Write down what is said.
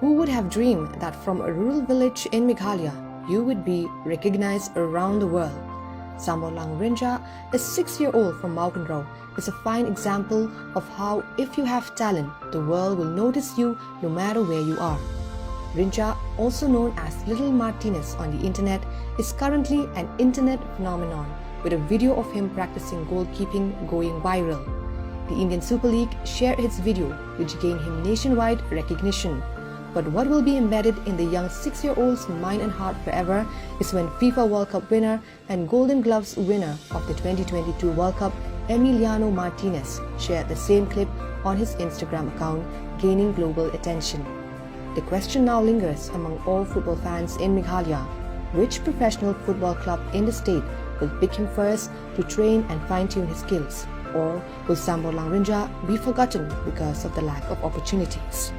Who would have dreamed that from a rural village in Meghalaya, you would be recognized around the world? Sambolang Rinja, a 6-year-old from Maukenrao, is a fine example of how if you have talent, the world will notice you no matter where you are. Rinja, also known as Little Martinez on the internet, is currently an internet phenomenon with a video of him practicing goalkeeping going viral. The Indian Super League shared his video, which gained him nationwide recognition. But what will be embedded in the young 6-year-old's mind and heart forever is when FIFA World Cup winner and Golden Gloves winner of the 2022 World Cup, Emiliano Martinez, shared the same clip on his Instagram account, gaining global attention. The question now lingers among all football fans in Meghalaya: which professional football club in the state will pick him first to train and fine-tune his skills? Or will Sambolang Rinja be forgotten because of the lack of opportunities?